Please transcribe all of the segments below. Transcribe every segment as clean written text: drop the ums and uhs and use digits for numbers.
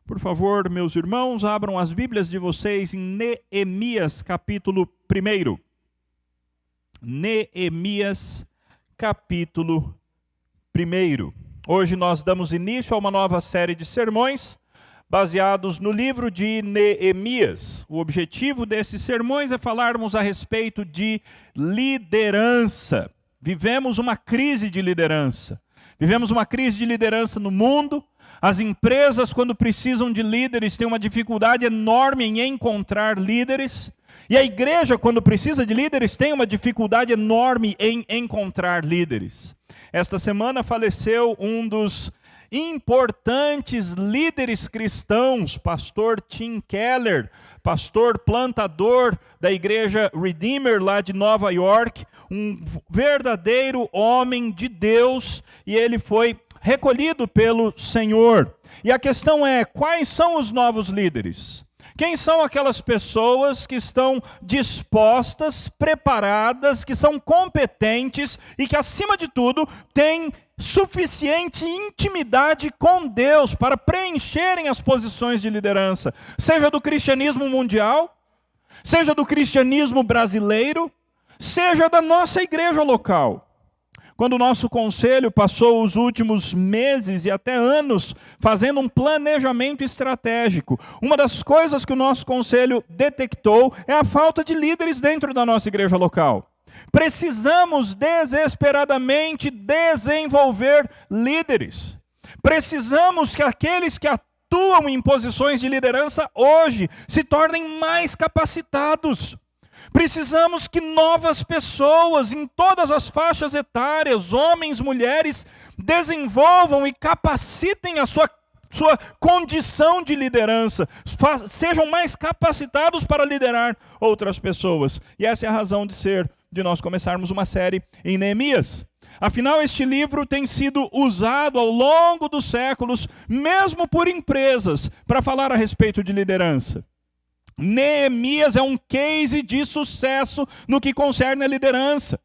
Por favor, meus irmãos, abram as Bíblias de vocês em Neemias, capítulo 1. Neemias, capítulo 1. Hoje nós damos início a uma nova série de sermões baseados no livro de Neemias. O objetivo desses sermões é falarmos a respeito de liderança. Vivemos uma crise de liderança. Vivemos uma crise de liderança no mundo. As empresas, quando precisam de líderes, têm uma dificuldade enorme em encontrar líderes. E a igreja, quando precisa de líderes, tem uma dificuldade enorme em encontrar líderes. Esta semana faleceu um dos importantes líderes cristãos, pastor Tim Keller, pastor plantador da igreja Redeemer lá de Nova York, um verdadeiro homem de Deus, e ele foi recolhido pelo Senhor. E a questão é, quais são os novos líderes? Quem são aquelas pessoas que estão dispostas, preparadas, que são competentes e que, acima de tudo, têm suficiente intimidade com Deus para preencherem as posições de liderança, seja do cristianismo mundial, seja do cristianismo brasileiro, seja da nossa igreja local. Quando o nosso conselho passou os últimos meses e até anos fazendo um planejamento estratégico, uma das coisas que o nosso conselho detectou é a falta de líderes dentro da nossa igreja local. Precisamos desesperadamente desenvolver líderes. Precisamos que aqueles que atuam em posições de liderança hoje se tornem mais capacitados. Precisamos que novas pessoas em todas as faixas etárias, homens, mulheres, desenvolvam e capacitem a sua condição de liderança, sejam mais capacitados para liderar outras pessoas. E essa é a razão de nós começarmos uma série em Neemias. Afinal, este livro tem sido usado ao longo dos séculos, mesmo por empresas, para falar a respeito de liderança. Neemias é um case de sucesso no que concerne a liderança.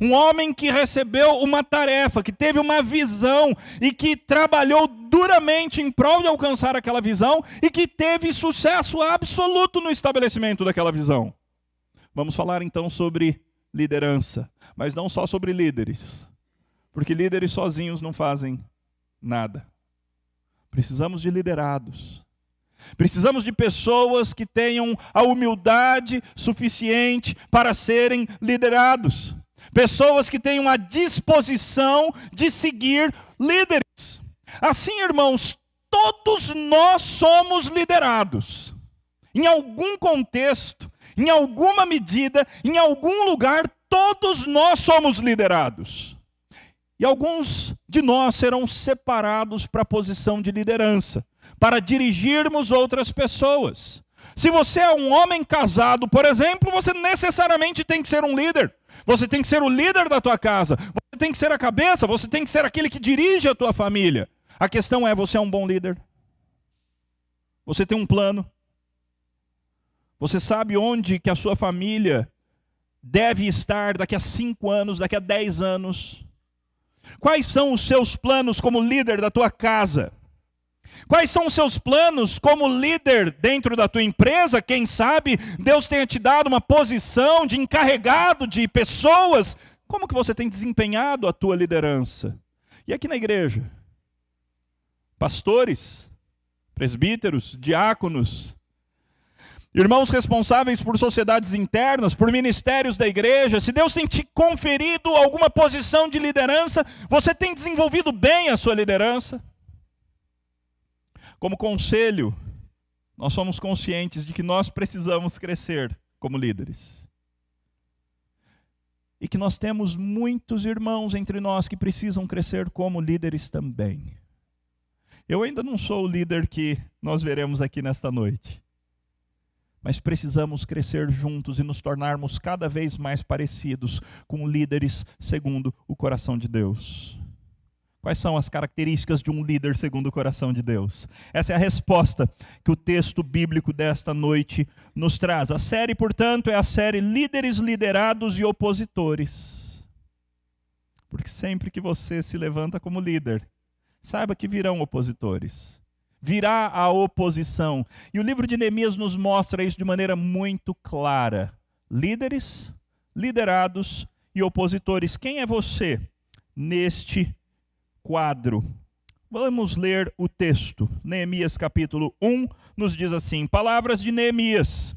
Um homem que recebeu uma tarefa, que teve uma visão e que trabalhou duramente em prol de alcançar aquela visão e que teve sucesso absoluto no estabelecimento daquela visão. Vamos falar então sobre liderança, mas não só sobre líderes, porque líderes sozinhos não fazem nada. Precisamos de liderados. Precisamos de pessoas que tenham a humildade suficiente para serem liderados. Pessoas que tenham a disposição de seguir líderes. Assim, irmãos, todos nós somos liderados. Em algum contexto, em alguma medida, em algum lugar, todos nós somos liderados. E alguns de nós serão separados para a posição de liderança, para dirigirmos outras pessoas. Se você é um homem casado, por exemplo, você necessariamente tem que ser um líder. Você tem que ser o líder da tua casa. Você tem que ser a cabeça, você tem que ser aquele que dirige a tua família. A questão é, você é um bom líder? Você tem um plano? Você sabe onde que a sua família deve estar daqui a 5 anos, daqui a 10 anos? Quais são os seus planos como líder da tua casa? Quais são os seus planos como líder dentro da tua empresa? Quem sabe Deus tenha te dado uma posição de encarregado de pessoas. Como que você tem desempenhado a tua liderança? E aqui na igreja? Pastores, presbíteros, diáconos, irmãos responsáveis por sociedades internas, por ministérios da igreja, se Deus tem te conferido alguma posição de liderança, você tem desenvolvido bem a sua liderança? Como conselho, nós somos conscientes de que nós precisamos crescer como líderes. E que nós temos muitos irmãos entre nós que precisam crescer como líderes também. Eu ainda não sou o líder que nós veremos aqui nesta noite. Mas precisamos crescer juntos e nos tornarmos cada vez mais parecidos com líderes segundo o coração de Deus. Quais são as características de um líder segundo o coração de Deus? Essa é a resposta que o texto bíblico desta noite nos traz. A série, portanto, é a série Líderes, Liderados e Opositores. Porque sempre que você se levanta como líder, saiba que virão opositores. virá a oposição. E o livro de Neemias nos mostra isso de maneira muito clara. Líderes, liderados e opositores. Quem é você neste quadro? Vamos ler o texto. Neemias capítulo 1 nos diz assim: palavras de Neemias,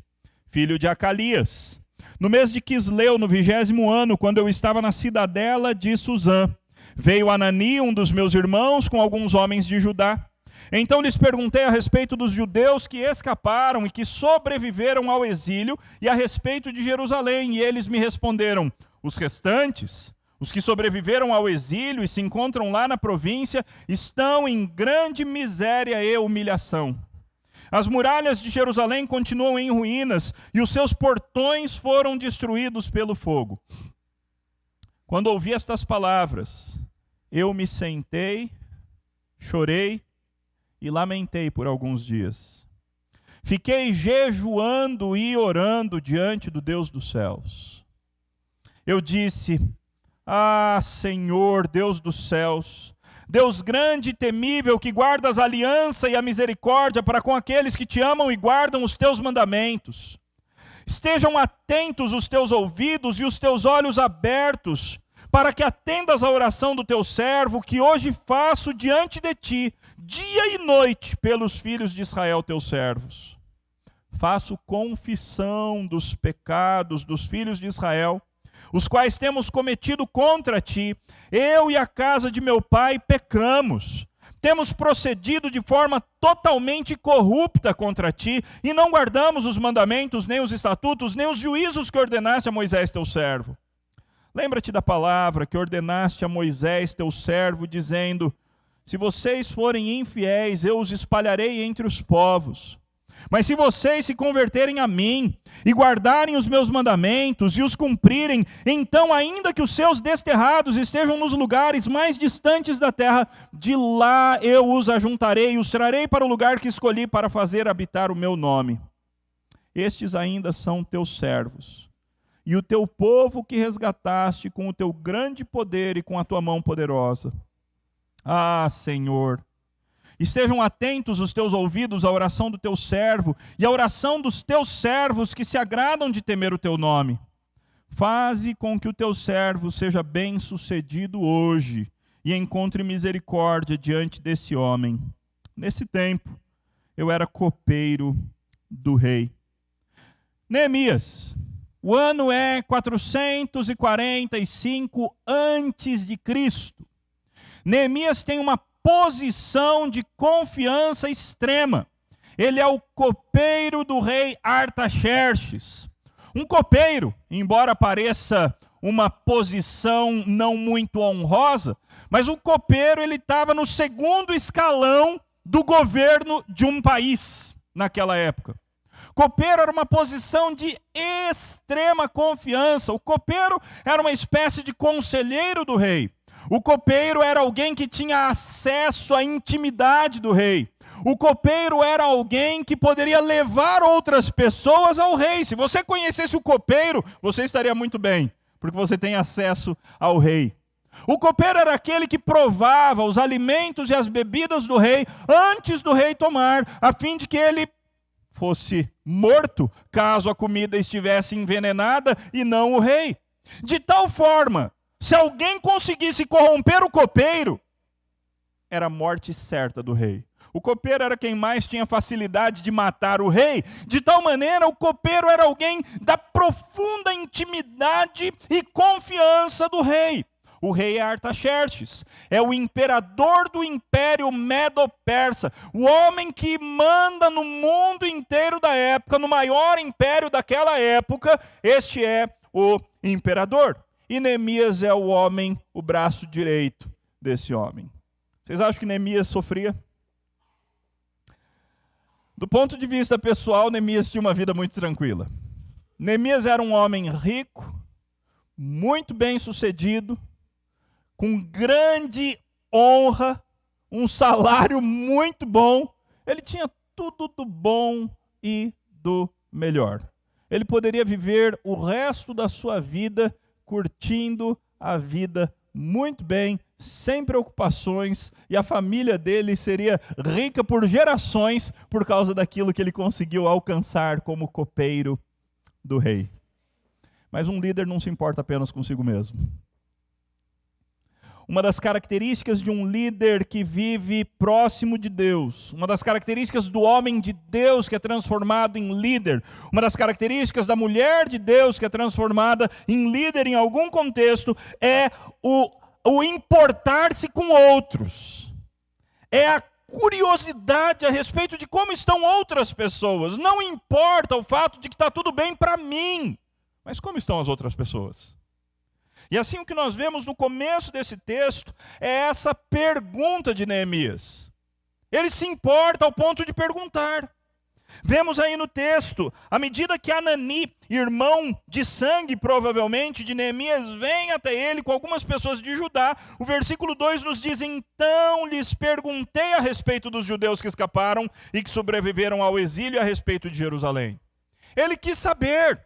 filho de Acalias. No mês de Quisleu, no 20º ano, quando eu estava na cidadela de Suzã, veio Anani, um dos meus irmãos, com alguns homens de Judá. Então lhes perguntei a respeito dos judeus que escaparam e que sobreviveram ao exílio e a respeito de Jerusalém. E eles me responderam: os restantes, os que sobreviveram ao exílio e se encontram lá na província, estão em grande miséria e humilhação. As muralhas de Jerusalém continuam em ruínas e os seus portões foram destruídos pelo fogo. Quando ouvi estas palavras, eu me sentei, chorei e lamentei por alguns dias. Fiquei jejuando e orando diante do Deus dos céus. Eu disse: ah, Senhor, Deus dos céus, Deus grande e temível, que guardas a aliança e a misericórdia para com aqueles que te amam e guardam os teus mandamentos. Estejam atentos os teus ouvidos e os teus olhos abertos, para que atendas à oração do teu servo, que hoje faço diante de ti, dia e noite, pelos filhos de Israel, teus servos. Faço confissão dos pecados dos filhos de Israel, os quais temos cometido contra ti. Eu e a casa de meu pai pecamos. Temos procedido de forma totalmente corrupta contra ti, e não guardamos os mandamentos, nem os estatutos, nem os juízos que ordenaste a Moisés teu servo. Lembra-te da palavra que ordenaste a Moisés teu servo, dizendo: se vocês forem infiéis, eu os espalharei entre os povos. Mas se vocês se converterem a mim e guardarem os meus mandamentos e os cumprirem, então, ainda que os seus desterrados estejam nos lugares mais distantes da terra, de lá eu os ajuntarei e os trarei para o lugar que escolhi para fazer habitar o meu nome. Estes ainda são teus servos, e o teu povo que resgataste com o teu grande poder e com a tua mão poderosa. Ah, Senhor, estejam atentos os teus ouvidos à oração do teu servo e à oração dos teus servos que se agradam de temer o teu nome. Faze com que o teu servo seja bem-sucedido hoje e encontre misericórdia diante desse homem. Nesse tempo, eu era copeiro do rei. Neemias, o ano é 445 antes de Cristo. Neemias tem uma posição de confiança extrema. Ele é o copeiro do rei Artaxerxes. Um copeiro, embora pareça uma posição não muito honrosa, mas o copeiro ele estava no segundo escalão do governo de um país naquela época. Copeiro era uma posição de extrema confiança. O copeiro era uma espécie de conselheiro do rei. O copeiro era alguém que tinha acesso à intimidade do rei. O copeiro era alguém que poderia levar outras pessoas ao rei. Se você conhecesse o copeiro, você estaria muito bem, porque você tem acesso ao rei. O copeiro era aquele que provava os alimentos e as bebidas do rei antes do rei tomar, a fim de que ele fosse morto caso a comida estivesse envenenada e não o rei. De tal forma, se alguém conseguisse corromper o copeiro, era a morte certa do rei. O copeiro era quem mais tinha facilidade de matar o rei. De tal maneira, o copeiro era alguém da profunda intimidade e confiança do rei. O rei é Artaxerxes, é o imperador do império Medo-Persa, o homem que manda no mundo inteiro da época, no maior império daquela época. Este é o imperador. E Neemias é o homem, o braço direito desse homem. Vocês acham que Neemias sofria? Do ponto de vista pessoal, Neemias tinha uma vida muito tranquila. Neemias era um homem rico, muito bem sucedido, com grande honra, um salário muito bom. Ele tinha tudo do bom e do melhor. Ele poderia viver o resto da sua vida curtindo a vida muito bem, sem preocupações, e a família dele seria rica por gerações por causa daquilo que ele conseguiu alcançar como copeiro do rei. Mas um líder não se importa apenas consigo mesmo. Uma das características de um líder que vive próximo de Deus, uma das características do homem de Deus que é transformado em líder, uma das características da mulher de Deus que é transformada em líder em algum contexto, é o importar-se com outros. É a curiosidade a respeito de como estão outras pessoas. Não importa o fato de que está tudo bem para mim, mas como estão as outras pessoas? E assim o que nós vemos no começo desse texto é essa pergunta de Neemias. Ele se importa ao ponto de perguntar. Vemos aí no texto, à medida que Hanani, irmão de sangue provavelmente de Neemias, vem até ele com algumas pessoas de Judá, o versículo 2 nos diz: então lhes perguntei a respeito dos judeus que escaparam e que sobreviveram ao exílio, a respeito de Jerusalém. Ele quis saber,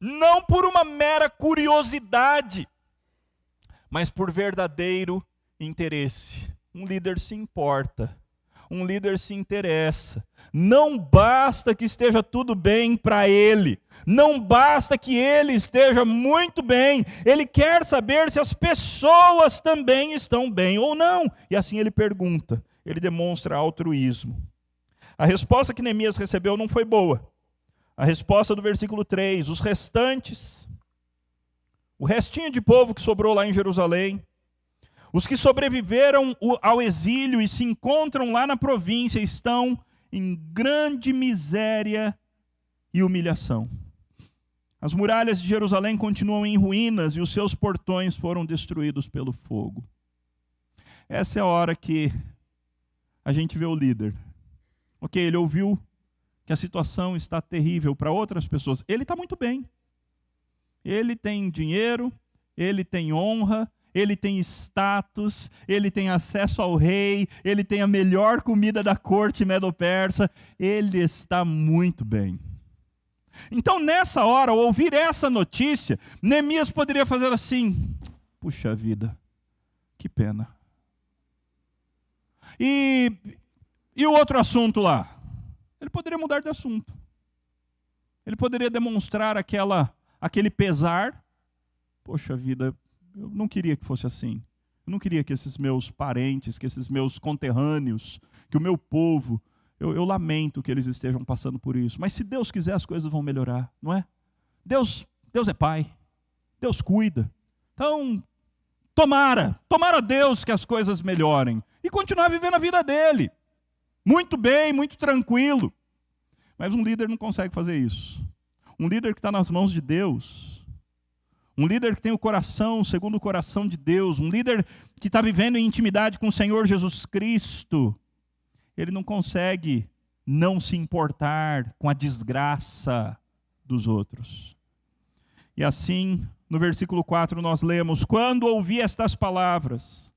não por uma mera curiosidade, mas por verdadeiro interesse. Um líder se importa, um líder se interessa. Não basta que esteja tudo bem para ele, não basta que ele esteja muito bem, ele quer saber se as pessoas também estão bem ou não. E assim ele pergunta, ele demonstra altruísmo. A resposta que Neemias recebeu não foi boa. A resposta do versículo 3, os restantes, o restinho de povo que sobrou lá em Jerusalém, os que sobreviveram ao exílio e se encontram lá na província, estão em grande miséria e humilhação. As muralhas de Jerusalém continuam em ruínas e os seus portões foram destruídos pelo fogo. Essa é a hora que a gente vê o líder. Ok, ele ouviu que a situação está terrível para outras pessoas. Ele está muito bem. Ele tem dinheiro, ele tem honra, ele tem status, ele tem acesso ao rei, ele tem a melhor comida da corte medo-persa. Ele está muito bem. Então, nessa hora, ao ouvir essa notícia, Neemias poderia fazer assim: puxa vida, que pena. E o outro assunto lá? Ele poderia mudar de assunto. Ele poderia demonstrar aquele pesar. Poxa vida, eu não queria que fosse assim. Eu não queria que esses meus parentes, que esses meus conterrâneos, que o meu povo, eu lamento que eles estejam passando por isso. Mas se Deus quiser, as coisas vão melhorar, não é? Deus é Pai. Deus cuida. Então, tomara Deus que as coisas melhorem. E continuar vivendo a vida dele. Muito bem, muito tranquilo. Mas um líder não consegue fazer isso. Um líder que está nas mãos de Deus, um líder que tem o coração segundo o coração de Deus, um líder que está vivendo em intimidade com o Senhor Jesus Cristo, ele não consegue não se importar com a desgraça dos outros. E assim, no versículo 4 nós lemos: quando ouvi estas palavras,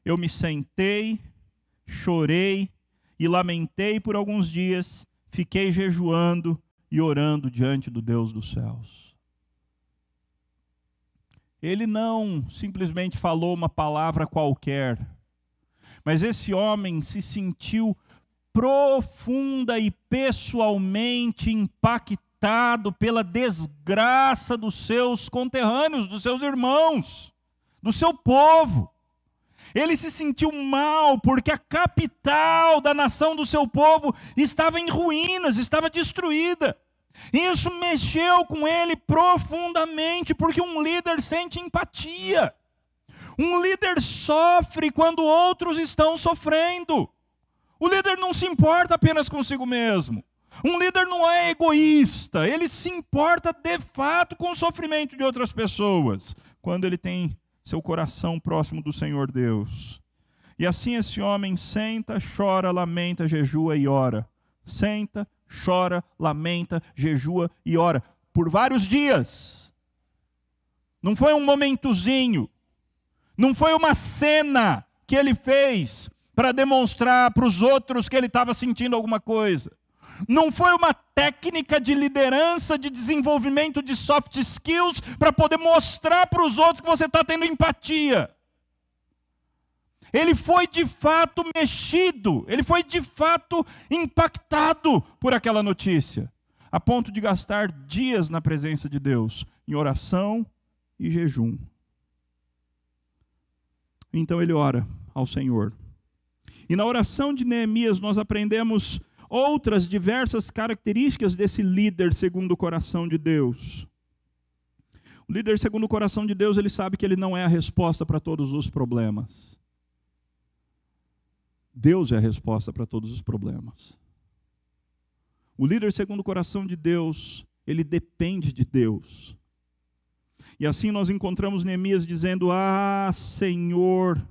eu me sentei, chorei e lamentei por alguns dias, fiquei jejuando e orando diante do Deus dos céus. Ele não simplesmente falou uma palavra qualquer, mas esse homem se sentiu profunda e pessoalmente impactado pela desgraça dos seus conterrâneos, dos seus irmãos, do seu povo. Ele se sentiu mal porque a capital da nação do seu povo estava em ruínas, estava destruída. Isso mexeu com ele profundamente, porque um líder sente empatia. Um líder sofre quando outros estão sofrendo. O líder não se importa apenas consigo mesmo. Um líder não é egoísta, ele se importa de fato com o sofrimento de outras pessoas, quando ele tem seu coração próximo do Senhor Deus. E assim esse homem senta, chora, lamenta, jejua e ora. Senta, chora, lamenta, jejua e ora. Por vários dias. Não foi um momentozinho. Não foi uma cena que ele fez para demonstrar para os outros que ele estava sentindo alguma coisa. Não foi uma técnica de liderança, de desenvolvimento de soft skills para poder mostrar para os outros que você está tendo empatia. Ele foi de fato mexido, ele foi de fato impactado por aquela notícia, a ponto de gastar dias na presença de Deus, em oração e jejum. Então ele ora ao Senhor. E na oração de Neemias nós aprendemos outras diversas características desse líder segundo o coração de Deus. O líder segundo o coração de Deus, ele sabe que ele não é a resposta para todos os problemas. Deus é a resposta para todos os problemas. O líder segundo o coração de Deus, ele depende de Deus. E assim nós encontramos Neemias dizendo: ah, Senhor,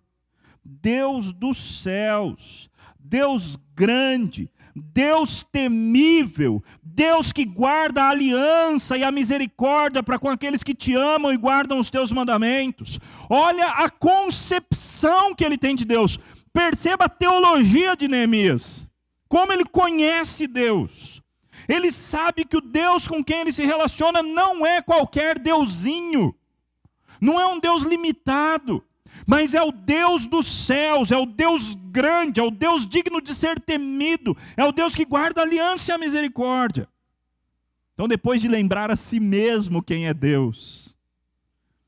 Deus dos céus, Deus grande, Deus temível, Deus que guarda a aliança e a misericórdia para com aqueles que te amam e guardam os teus mandamentos. Olha a concepção que ele tem de Deus. Perceba a teologia de Neemias, como ele conhece Deus. Ele sabe que o Deus com quem ele se relaciona não é qualquer deusinho, não é um Deus limitado, mas é o Deus dos céus, é o Deus grande, é o Deus digno de ser temido, é o Deus que guarda a aliança e a misericórdia. Então, depois de lembrar a si mesmo quem é Deus,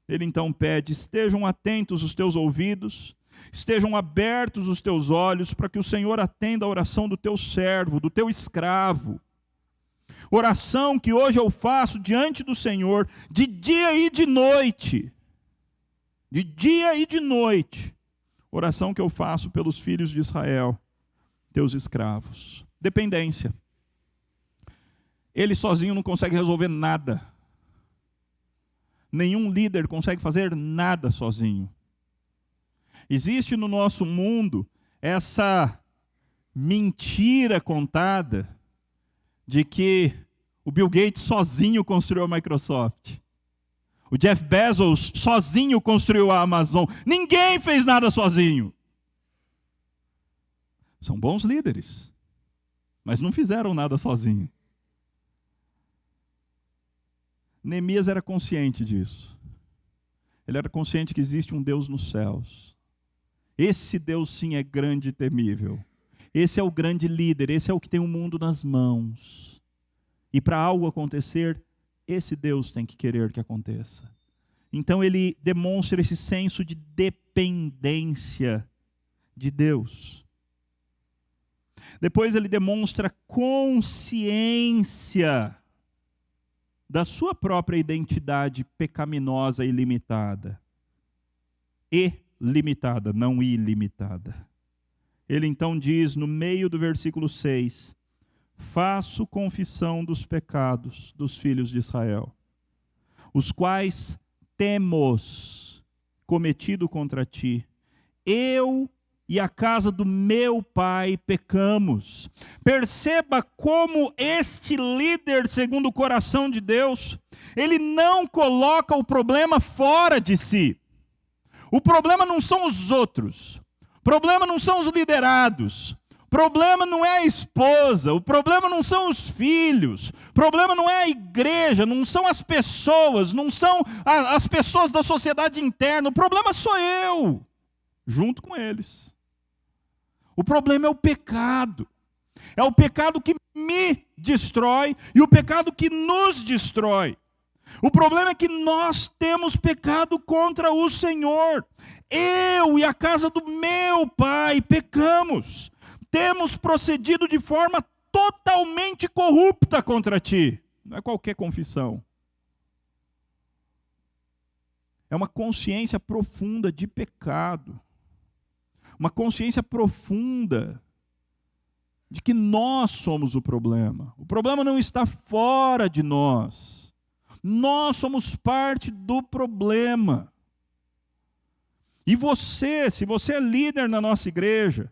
ele então pede: estejam atentos os teus ouvidos, estejam abertos os teus olhos, para que o Senhor atenda a oração do teu servo, do teu escravo. Oração que hoje eu faço diante do Senhor, de dia e de noite. De dia e de noite. Oração que eu faço pelos filhos de Israel, teus escravos. Dependência. Ele sozinho não consegue resolver nada. Nenhum líder consegue fazer nada sozinho. Existe no nosso mundo essa mentira contada de que o Bill Gates sozinho construiu a Microsoft. O Jeff Bezos sozinho construiu a Amazon. Ninguém fez nada sozinho. São bons líderes, mas não fizeram nada sozinho. Neemias era consciente disso. Ele era consciente que existe um Deus nos céus. Esse Deus sim é grande e temível. Esse é o grande líder, esse é o que tem o mundo nas mãos. E para algo acontecer, esse Deus tem que querer que aconteça. Então ele demonstra esse senso de dependência de Deus. Depois ele demonstra consciência da sua própria identidade pecaminosa e limitada. E limitada, não ilimitada. Ele então diz no meio do versículo 6: faço confissão dos pecados dos filhos de Israel, os quais temos cometido contra ti. Eu e a casa do meu pai pecamos. Perceba como este líder, segundo o coração de Deus, ele não coloca o problema fora de si. O problema não são os outros. O problema não são os liderados. O problema não é a esposa. O problema não são os filhos. O problema não é a igreja. Não são as pessoas. Não são as pessoas da sociedade interna. O problema sou eu, junto com eles. O problema é o pecado. É o pecado que me destrói e o pecado que nos destrói. O problema é que nós temos pecado contra o Senhor. Eu e a casa do meu pai pecamos. Temos procedido de forma totalmente corrupta contra ti. Não é qualquer confissão. É uma consciência profunda de pecado. Uma consciência profunda de que nós somos o problema. O problema não está fora de nós. Nós somos parte do problema. E você, se você é líder na nossa igreja,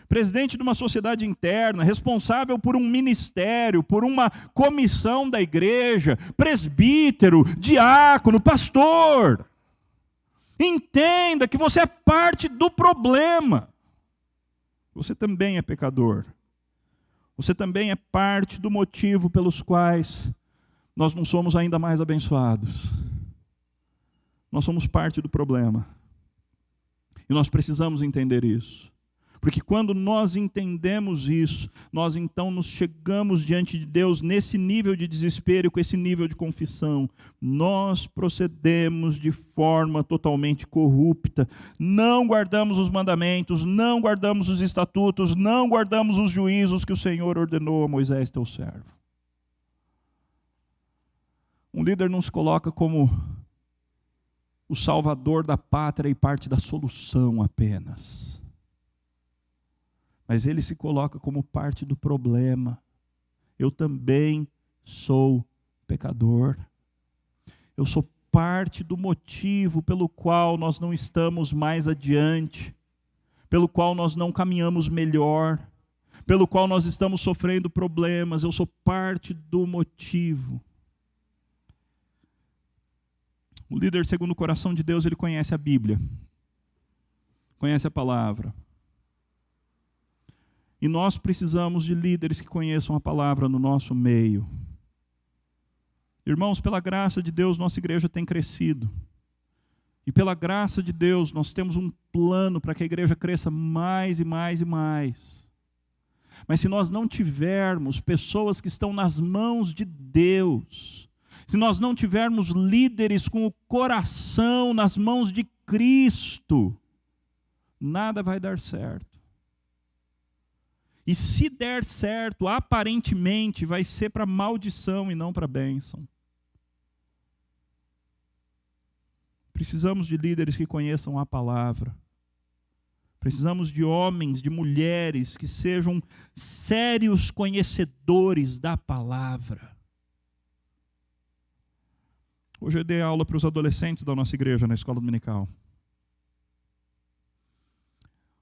presidente de uma sociedade interna, responsável por um ministério, por uma comissão da igreja, presbítero, diácono, pastor, entenda que você é parte do problema. Você também é pecador. Você também é parte do motivo pelos quais nós não somos ainda mais abençoados. Nós somos parte do problema. E nós precisamos entender isso. Porque quando nós entendemos isso, nós então nos chegamos diante de Deus nesse nível de desespero, com esse nível de confissão. Nós procedemos de forma totalmente corrupta. Não guardamos os mandamentos, não guardamos os estatutos, não guardamos os juízos que o Senhor ordenou a Moisés, teu servo. Um líder não se coloca como o salvador da pátria e parte da solução apenas. Mas ele se coloca como parte do problema. Eu também sou pecador. Eu sou parte do motivo pelo qual nós não estamos mais adiante, pelo qual nós não caminhamos melhor, pelo qual nós estamos sofrendo problemas. Eu sou parte do motivo. O líder segundo o coração de Deus, ele conhece a Bíblia, conhece a palavra. E nós precisamos de líderes que conheçam a palavra no nosso meio. Irmãos, pela graça de Deus, nossa igreja tem crescido. E pela graça de Deus, nós temos um plano para que a igreja cresça mais e mais e mais. Mas se nós não tivermos pessoas que estão nas mãos de Deus, se nós não tivermos líderes com o coração nas mãos de Cristo, nada vai dar certo. E se der certo, aparentemente, vai ser para maldição e não para bênção. Precisamos de líderes que conheçam a palavra. Precisamos de homens, de mulheres que sejam sérios conhecedores da palavra. Hoje eu dei aula para os adolescentes da nossa igreja na escola dominical.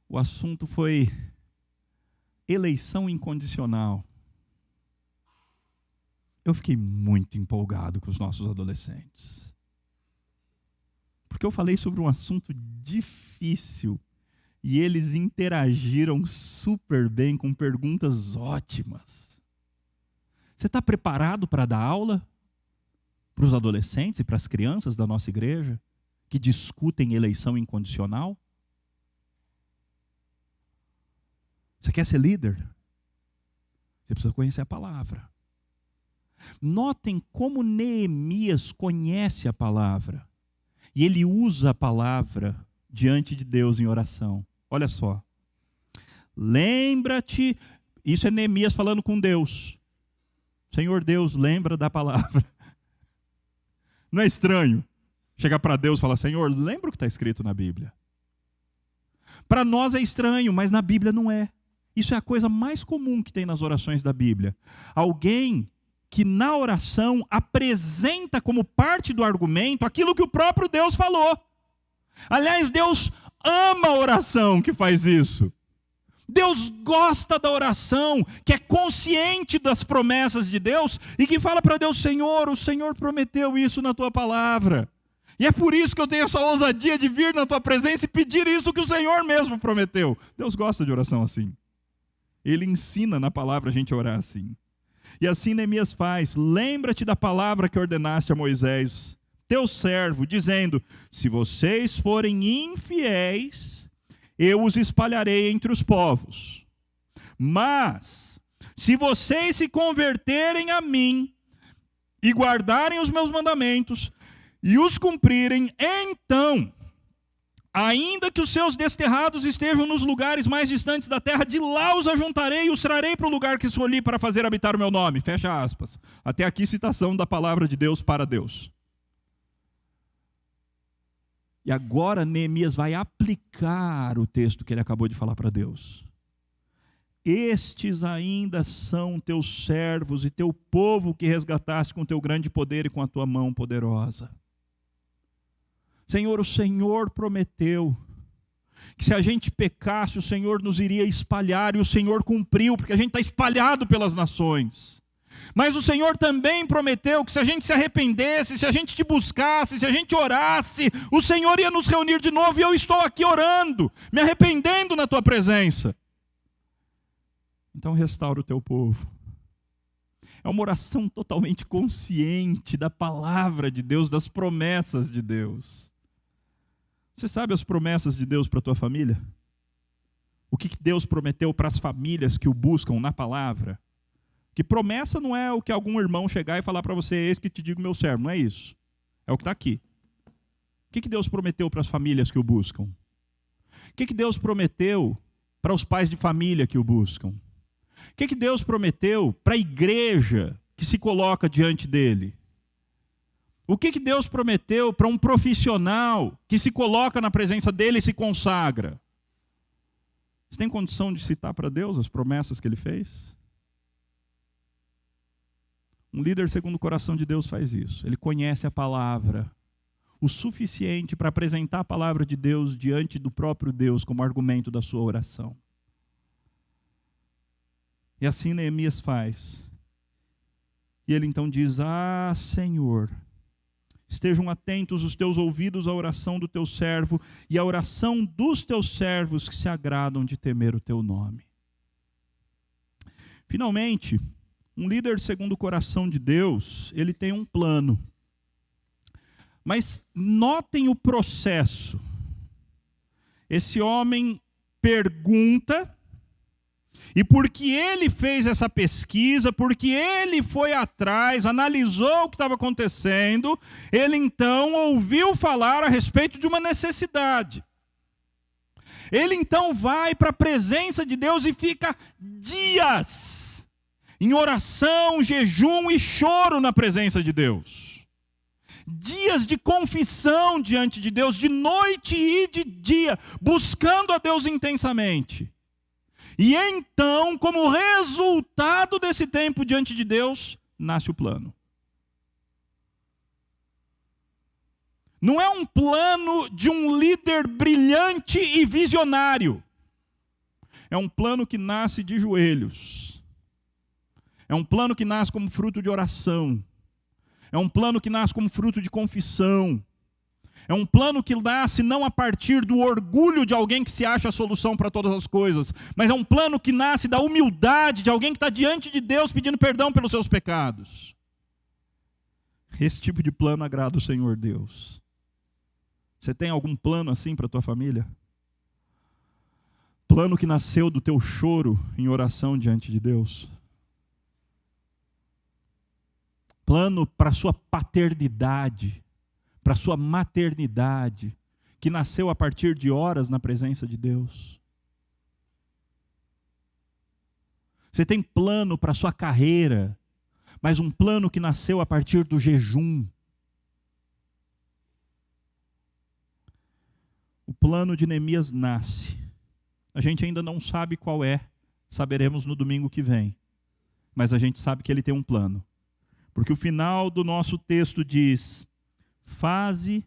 O assunto foi eleição incondicional. Eu fiquei muito empolgado com os nossos adolescentes. Porque eu falei sobre um assunto difícil e eles interagiram super bem com perguntas ótimas. Você está preparado para dar aula para os adolescentes e para as crianças da nossa igreja que discutem eleição incondicional? Você quer ser líder? Você precisa conhecer a palavra. Notem como Neemias conhece a palavra. E ele usa a palavra diante de Deus em oração. Olha só. Lembra-te, isso é Neemias falando com Deus. Senhor Deus, lembra da palavra. Não é estranho chegar para Deus e falar, Senhor, lembra o que está escrito na Bíblia? Para nós é estranho, mas na Bíblia não é. Isso é a coisa mais comum que tem nas orações da Bíblia. Alguém que na oração apresenta como parte do argumento aquilo que o próprio Deus falou. Aliás, Deus ama a oração que faz isso. Deus gosta da oração, que é consciente das promessas de Deus e que fala para Deus, Senhor, o Senhor prometeu isso na tua palavra. E é por isso que eu tenho essa ousadia de vir na tua presença e pedir isso que o Senhor mesmo prometeu. Deus gosta de oração assim. Ele ensina na palavra a gente a orar assim. E assim Neemias faz. Lembra-te da palavra que ordenaste a Moisés, teu servo, dizendo, se vocês forem infiéis, eu os espalharei entre os povos. Mas, se vocês se converterem a mim e guardarem os meus mandamentos e os cumprirem, então, ainda que os seus desterrados estejam nos lugares mais distantes da terra, de lá os ajuntarei e os trarei para o lugar que escolhi para fazer habitar o meu nome. Fecha aspas. Até aqui citação da palavra de Deus para Deus. E agora Neemias vai aplicar o texto que ele acabou de falar para Deus. Estes ainda são teus servos e teu povo que resgataste com teu grande poder e com a tua mão poderosa. Senhor, o Senhor prometeu que se a gente pecasse, o Senhor nos iria espalhar, e o Senhor cumpriu, porque a gente está espalhado pelas nações. Mas o Senhor também prometeu que se a gente se arrependesse, se a gente te buscasse, se a gente orasse, o Senhor ia nos reunir de novo, e eu estou aqui orando, me arrependendo na tua presença. Então restaura o teu povo. É uma oração totalmente consciente da palavra de Deus, das promessas de Deus. Você sabe as promessas de Deus para a tua família? O que Deus prometeu para as famílias que o buscam na palavra? Que promessa não é o que algum irmão chegar e falar para você, eis que te digo meu servo, não é isso. É o que está aqui. O que Deus prometeu para as famílias que o buscam? O que Deus prometeu para os pais de família que o buscam? O que Deus prometeu para a igreja que se coloca diante dele? O que Deus prometeu para um profissional que se coloca na presença dele e se consagra? Você tem condição de citar para Deus as promessas que ele fez? Um líder segundo o coração de Deus faz isso. Ele conhece a palavra o suficiente para apresentar a palavra de Deus diante do próprio Deus como argumento da sua oração. E assim Neemias faz. E ele então diz, Senhor, estejam atentos os teus ouvidos à oração do teu servo e à oração dos teus servos que se agradam de temer o teu nome. Finalmente, um líder segundo o coração de Deus, ele tem um plano. Mas notem o processo. Esse homem pergunta, e porque ele fez essa pesquisa, porque ele foi atrás, analisou o que estava acontecendo, ele então ouviu falar a respeito de uma necessidade. Ele então vai para a presença de Deus e fica dias em oração, jejum e choro na presença de Deus. Dias de confissão diante de Deus, de noite e de dia, buscando a Deus intensamente. E então, como resultado desse tempo diante de Deus, nasce o plano. Não é um plano de um líder brilhante e visionário. É um plano que nasce de joelhos. É um plano que nasce como fruto de oração. É um plano que nasce como fruto de confissão. É um plano que nasce não a partir do orgulho de alguém que se acha a solução para todas as coisas, mas é um plano que nasce da humildade de alguém que está diante de Deus pedindo perdão pelos seus pecados. Esse tipo de plano agrada o Senhor Deus. Você tem algum plano assim para a tua família? Plano que nasceu do teu choro em oração diante de Deus? Plano para a sua paternidade, para a sua maternidade, que nasceu a partir de horas na presença de Deus. Você tem plano para a sua carreira, mas um plano que nasceu a partir do jejum. O plano de Neemias nasce. A gente ainda não sabe qual é, saberemos no domingo que vem. Mas a gente sabe que ele tem um plano. Porque o final do nosso texto diz: faze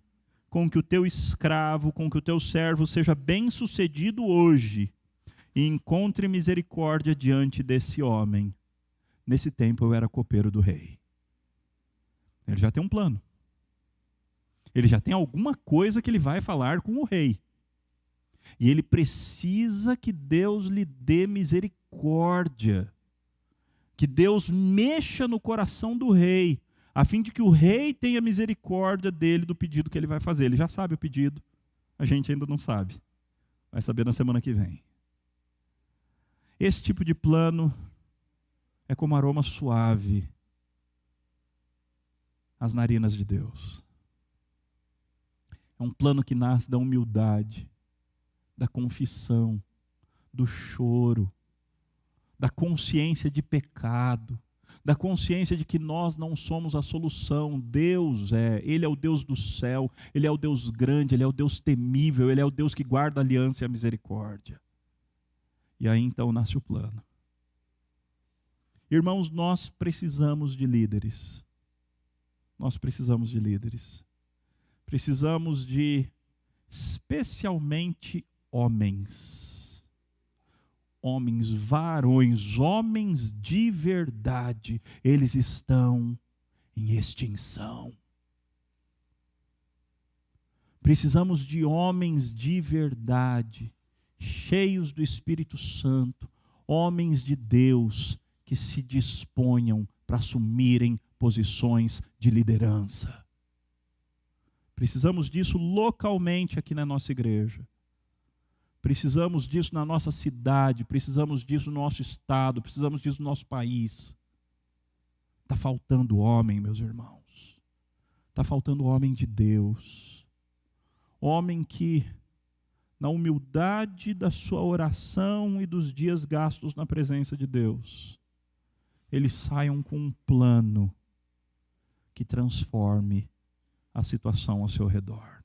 com que o teu escravo, com que o teu servo seja bem-sucedido hoje e encontre misericórdia diante desse homem. Nesse tempo eu era copeiro do rei. Ele já tem um plano. Ele já tem alguma coisa que ele vai falar com o rei. E ele precisa que Deus lhe dê misericórdia. Que Deus mexa no coração do rei, a fim de que o rei tenha misericórdia dele do pedido que ele vai fazer. Ele já sabe o pedido, a gente ainda não sabe. Vai saber na semana que vem. Esse tipo de plano é como aroma suave às narinas de Deus. É um plano que nasce da humildade, da confissão, do choro, da consciência de pecado, da consciência de que nós não somos a solução, Deus é, Ele é o Deus do céu, Ele é o Deus grande, Ele é o Deus temível, Ele é o Deus que guarda a aliança e a misericórdia. E aí então nasce o plano. Irmãos, nós precisamos de líderes. Nós precisamos de líderes. Precisamos de, especialmente, homens. Homens, varões, homens de verdade, eles estão em extinção. Precisamos de homens de verdade, cheios do Espírito Santo, homens de Deus que se disponham para assumirem posições de liderança. Precisamos disso localmente aqui na nossa igreja. Precisamos disso na nossa cidade, precisamos disso no nosso estado, precisamos disso no nosso país. Está faltando homem, meus irmãos. Está faltando homem de Deus. Homem que, na humildade da sua oração e dos dias gastos na presença de Deus, eles saiam com um plano que transforme a situação ao seu redor.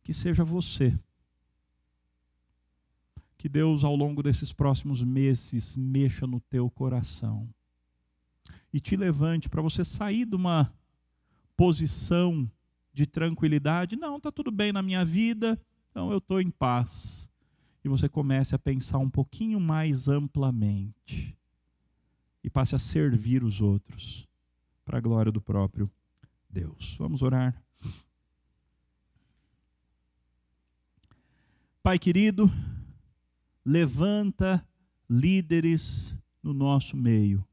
Que seja você. Que Deus, ao longo desses próximos meses, mexa no teu coração e te levante para você sair de uma posição de tranquilidade. Não, está tudo bem na minha vida, então eu estou em paz. E você comece a pensar um pouquinho mais amplamente e passe a servir os outros para a glória do próprio Deus. Vamos orar. Pai querido, levanta líderes no nosso meio.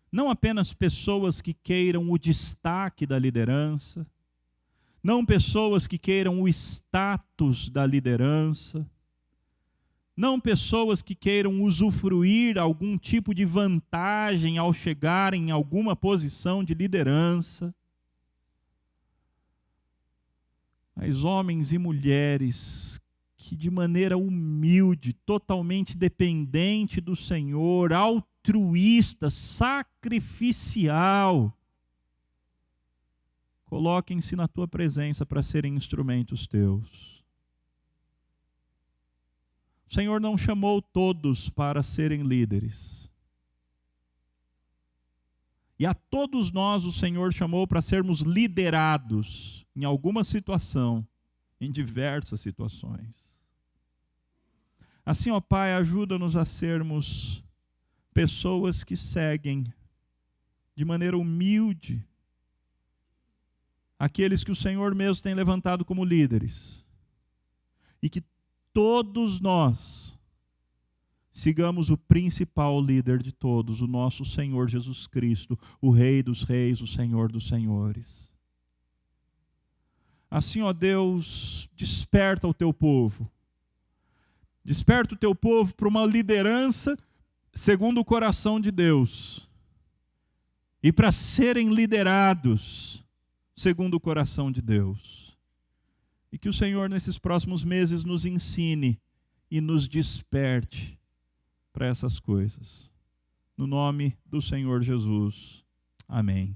Não apenas pessoas que queiram o destaque da liderança, não pessoas que queiram o status da liderança, não pessoas que queiram usufruir algum tipo de vantagem ao chegar em alguma posição de liderança, mas homens e mulheres que de maneira humilde, totalmente dependente do Senhor, altruísta, sacrificial, coloquem-se na tua presença para serem instrumentos teus. O Senhor não chamou todos para serem líderes. E a todos nós o Senhor chamou para sermos liderados em alguma situação, em diversas situações. Assim, ó Pai, ajuda-nos a sermos pessoas que seguem de maneira humilde aqueles que o Senhor mesmo tem levantado como líderes. E que todos nós sigamos o principal líder de todos, o nosso Senhor Jesus Cristo, o Rei dos Reis, o Senhor dos Senhores. Assim, ó Deus, desperta o teu povo. Desperta o teu povo para uma liderança segundo o coração de Deus. E para serem liderados segundo o coração de Deus. E que o Senhor, nesses próximos meses, nos ensine e nos desperte para essas coisas. No nome do Senhor Jesus. Amém.